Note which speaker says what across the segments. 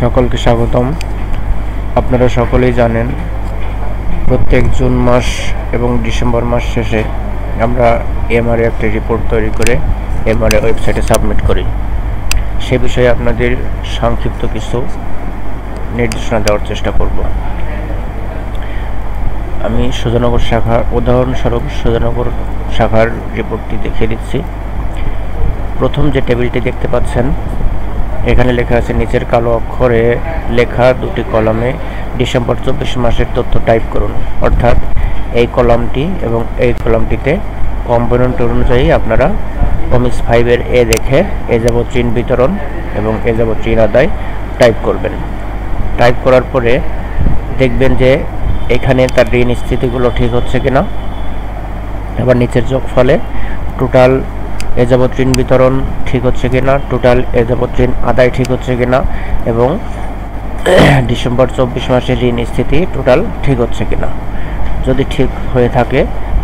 Speaker 1: সকলকে স্বাগতম। আপনারা সকলেই জানেন প্রত্যেক জুন মাস এবং ডিসেম্বর মাস শেষে আমরা এমআরএ একটা রিপোর্ট তৈরি করে এমআরএ ওয়েবসাইটে সাবমিট করি। সে বিষয়ে আপনাদের সংক্ষিপ্ত কিছু নির্দেশনা দেওয়ার চেষ্টা করব। আমি সুজানগর শাখা উদাহরণস্বরূপ সুজানগর শাখার রিপোর্টটি দেখিয়ে দিচ্ছি। প্রথম যে টেবিলটি দেখতে পাচ্ছেন, এখানে লেখা আছে নিচের কালো অক্ষরে লেখা দুটি কলামে ডিসেম্বর 24 মাসের তথ্য টাইপ করুন। অর্থাৎ এই কলামটি এবং এই কলামটিতে কম্পোনেন্ট অনুযায়ী আপনারা OMIS 5-এর এ দেখে এ যাবৎ ঋণ বিতরণ এবং এ যাবৎ ঋণ আদায় টাইপ করবেন। টাইপ করার পরে দেখবেন যে এখানে তার ঋণ স্থিতিগুলো ঠিক হচ্ছে কিনা। আবার নিচের যোগফলে টোটাল এ যাবৎ ঋণ বিতরণ ঠিক হচ্ছে কিনা, টোটাল এ যাবৎ ঋণ আদায় ঠিক হচ্ছে কিনা এবং ডিসেম্বর 24 মাসের ঋণ স্থিতি টোটাল ঠিক হচ্ছে কিনা। যদি ঠিক হয়ে থাকে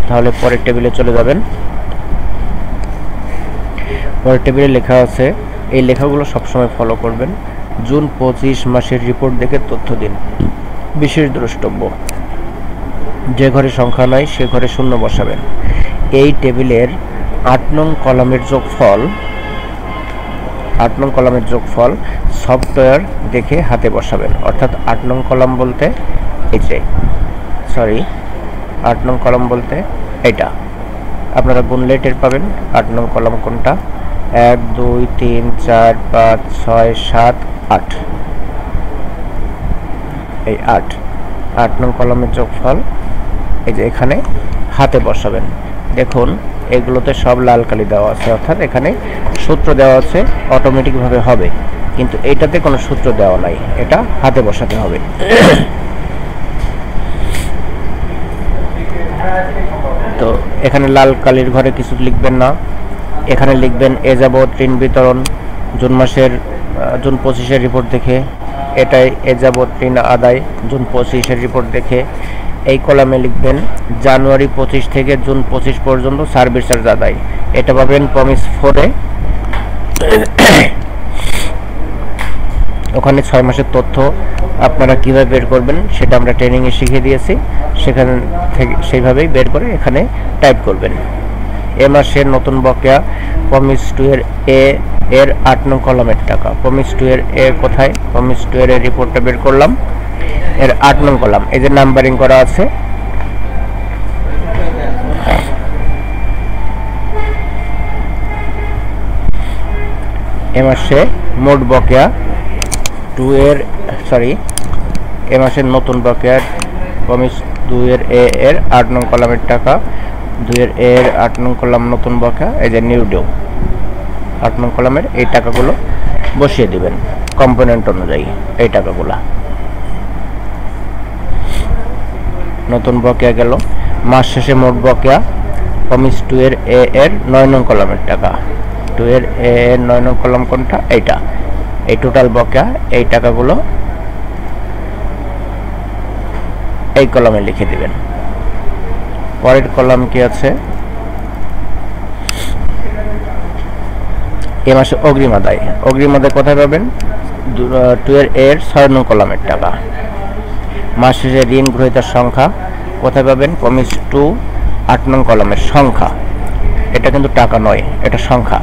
Speaker 1: তাহলে পরের টেবিলে চলে যাবেন। পরের টেবিলে লেখা আছে, এই লেখাগুলো সবসময় ফলো করবেন। জুন 25 মাসের রিপোর্ট দেখে তথ্য দিন। বিশেষ দ্রষ্টব্য, যে ঘরে সংখ্যা নাই সে ঘরে শূন্য বসাবেন। এই টেবিলের 8 নং কলামের যোগফল সফটওয়্যার দেখে হাতে বসাবেন। অর্থাৎ 8 নং কলাম বলতে এই যে 8 নং কলাম বলতে এটা আপনারা গুনলে টের পাবেন 8 নং কলাম কোনটা। 1 2 3 4 5 6 7 8, এই 8 নং কলামের যোগফল এই যে এখানে হাতে বসাবেন। দেখুন এগুলোতে সব লাল কালি দেওয়া আছে, অর্থাৎ এখানে সূত্র দেওয়া আছে, অটোমেটিকভাবে হবে। কিন্তু এইটাতে কোনো সূত্র দেওয়া নাই, এটা হাতে বসাতে হবে। তো এখানে লাল কালির ঘরে কিছু লিখবেন না, এখানে লিখবেন এ যাবৎ ঋণ বিতরণ জুন 25-এর রিপোর্ট দেখে, এটাই এ যাবৎ ঋণ আদায় জুন 25-এর রিপোর্ট দেখে। এই কলামে লিখবেন জানুয়ারি 25 থেকে জুন 25 পর্যন্ত সার্ভিস চার্জ আদায়, এটা পাবেন OMIS 4-এ। ওখানে 6 মাসের তথ্য আপনারা কীভাবে বের করবেন সেটা আমরা ট্রেনিংয়ে শিখিয়ে দিয়েছি, সেখান থেকে সেইভাবেই বের করে এখানে টাইপ করবেন। এ মাসের নতুন বকেয়া OMIS 2-এর এর 8 নং কলামের টাকা। OMIS 2-এর এ কোথায়? OMIS 2-এর রিপোর্টটা বের করলাম, এর 8 নং কলাম, এই যে নাম্বারিং করা আছে। এ মাসে মোট বকেয়া এ মাসের নতুন বকেয়া OMIS 2-এর এর 8 নং কলামের টাকা, 2-এর এর 8 নং কলাম নতুন বকেয়া, এই যে নিউ ডিউ 8 নং কলামের এই টাকাগুলো বসিয়ে দিবেন কম্পোনেন্ট অনুযায়ী। এই টাকাগুলো নতুন বকেয়া গেল। মাস শেষে মোট বকেয়া OMIS 2-এর এর 9 নং কলামের টাকা। 2-এর এর 9 নং কলাম কোনটা? এইটা। এই টোটাল বকেয়া এই টাকাগুলো এই কলামে লিখে দিবেন। পরের কলাম কি আছে? এ মাসে অগ্রিম আদায় কোথায় পাবেন? 2-এর এর 6 নং কলামের টাকা। মাস শেষে ঋণ গ্রহীতার সংখ্যা কোথায় পাবেন? OMIS 2 8 নং কলামের সংখ্যা। এটা কিন্তু টাকা নয়, এটা সংখ্যা।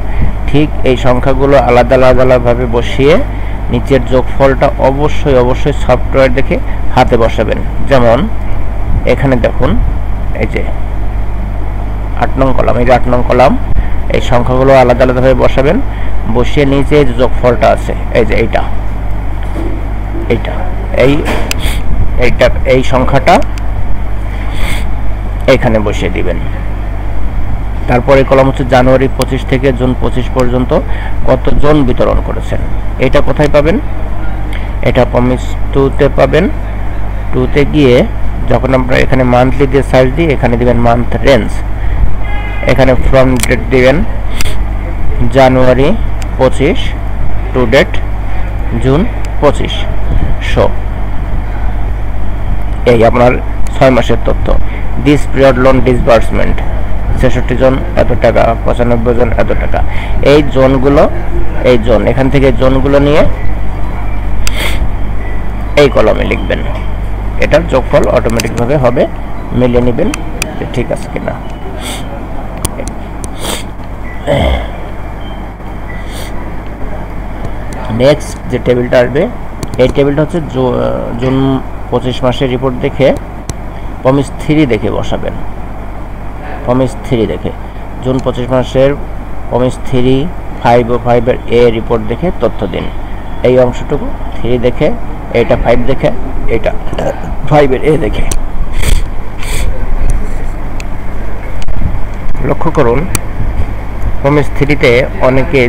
Speaker 1: ঠিক এই সংখ্যাগুলো আলাদাভাবে বসিয়ে নিচের যোগফলটা অবশ্যই সফটওয়্যার দেখে হাতে বসাবেন। যেমন এখানে দেখুন এই যে 8 নং কলাম, এই যে 8 নং কলাম, এই সংখ্যাগুলো আলাদাভাবে বসাবেন। বসিয়ে নিচে যে যোগফলটা আছে এই যে এই সংখ্যাটা এখানে বসিয়ে দিবেন। তারপরে কলাম হচ্ছে জানুয়ারি 25 থেকে জুন 25 পর্যন্ত কতজন বিতরণ করেছেন। এটা কোথায় পাবেন? এটা OMIS 2-তে পাবেন। 2-তে গিয়ে যখন আমরা এখানে মান্থলি দিয়ে সার্চ দিই, এখানে দিবেন মান্থ রেঞ্জ, এখানে ফ্রম ডেট দিবেন জানুয়ারি 25 টু ডেট জুন 25 শো। এই আপনার 6 মাসের তথ্য। দিস পিরিয়ড লোন ডিসবার্সমেন্ট 66 জন এত টাকা, 95 জন এত টাকা। এই জোনগুলো, এখান থেকে জোনগুলো নিয়ে এই কলামে লিখবেন। এটার যোগফল অটোমেটিকভাবে হবে, মিলিয়ে নেবেন যে ঠিক আছে কিনা। নেক্সট যে টেবিলটা আসবে, এই টেবিলটা হচ্ছে জুন 25 মাসের রিপোর্ট দেখে পমিস 3 দেখে বসাবেন। পমিস 3 দেখে জুন 25 মাসের পমিস 3, 5 ও 5-এর এ রিপোর্ট দেখে তথ্য দিন। এই অংশটুকু 3 দেখে, এটা 5 দেখে, এটা 5-এর এ দেখে। লক্ষ্য করুন পমিস 3-তে অনেকে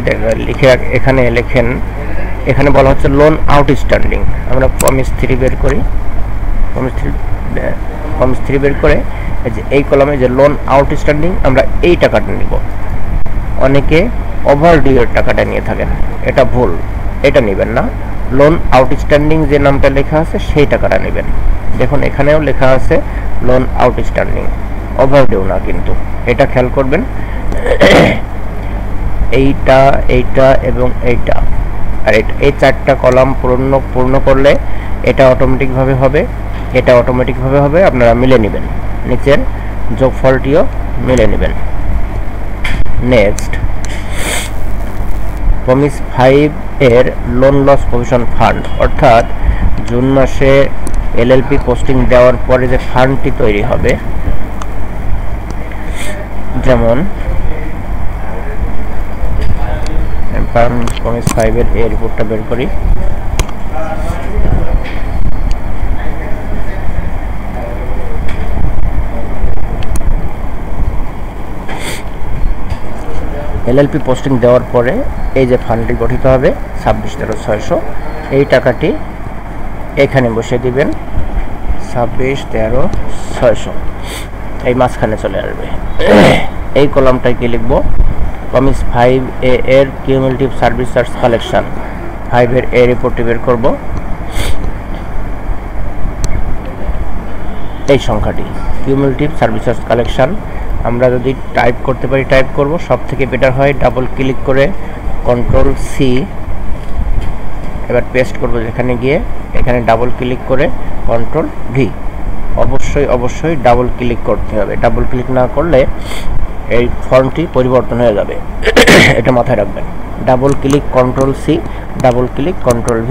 Speaker 1: লিখে এখানে লেখেন, এখানে বলা হচ্ছে লোন আউটস্ট্যান্ডিং। আমরা পমিস 3 বের করি, পমিস 3 বের করে যে এই কলামে যে লোন আউটস্ট্যান্ডিং, আমরা এই টাকাটা নিব। অনেকে ওভারডিউর টাকাটা নিয়ে থাকেন, এটা ভুল, এটা নেবেন না। লোন আউটস্ট্যান্ডিং যে নামটা লেখা আছে সেই টাকাটা নেবেন। দেখুন এখানেও লেখা আছে লোন আউটস্ট্যান্ডিং, ওভারডিউ না কিন্তু, এটা খেয়াল করবেন। এইটা, এইটা এবং এইটা, আর এই 4টা কলাম পূর্ণ করলে এটা অটোমেটিকভাবে হবে, এটা অটোমেটিকভাবে হবে। আপনারা মিলে নেবেন, নিচের যোগফলটিও মিলে নেবেন। নেক্সট পমিস 5-এর লোন লস প্রভিশন ফান্ড, অর্থাৎ জুন মাসে এলএলপি পোস্টিং দেওয়ার পরে যে ফান্ডটি তৈরি হবে, যেমন পমিস 5-এর এ রিপোর্টটা বের করি। এলএলপি পোস্টিং দেওয়ার পরে এই যে ফান্ডটি গঠিত হবে 26,13,600, এই টাকাটি এখানে বসিয়ে দিবেন। 26,13,600 এই মাঝখানে চলে আসবে। এই কলামটায় কি লিখব? পমিস 5A এর কিউমুলেটিভ সার্ভিস চার্জ কালেকশন, 5-এর এ রিপোর্টটি বের করব। এই সংখ্যাটি কিউমুলেটিভ সার্ভিস চার্জ কালেকশন, আমরা যদি টাইপ করতে পারি টাইপ করব, সব থেকে বেটার হয় ডাবল ক্লিক করে Ctrl+C, এবার পেস্ট করব। যেখানে গিয়ে এখানে ডাবল ক্লিক করে Ctrl+V, অবশ্যই ডাবল ক্লিক করতে হবে। ডাবল ক্লিক না করলে এই ফন্টটি পরিবর্তন হয়ে যাবে, এটা মাথায় রাখবেন। Double click Ctrl+C, double click Ctrl+V।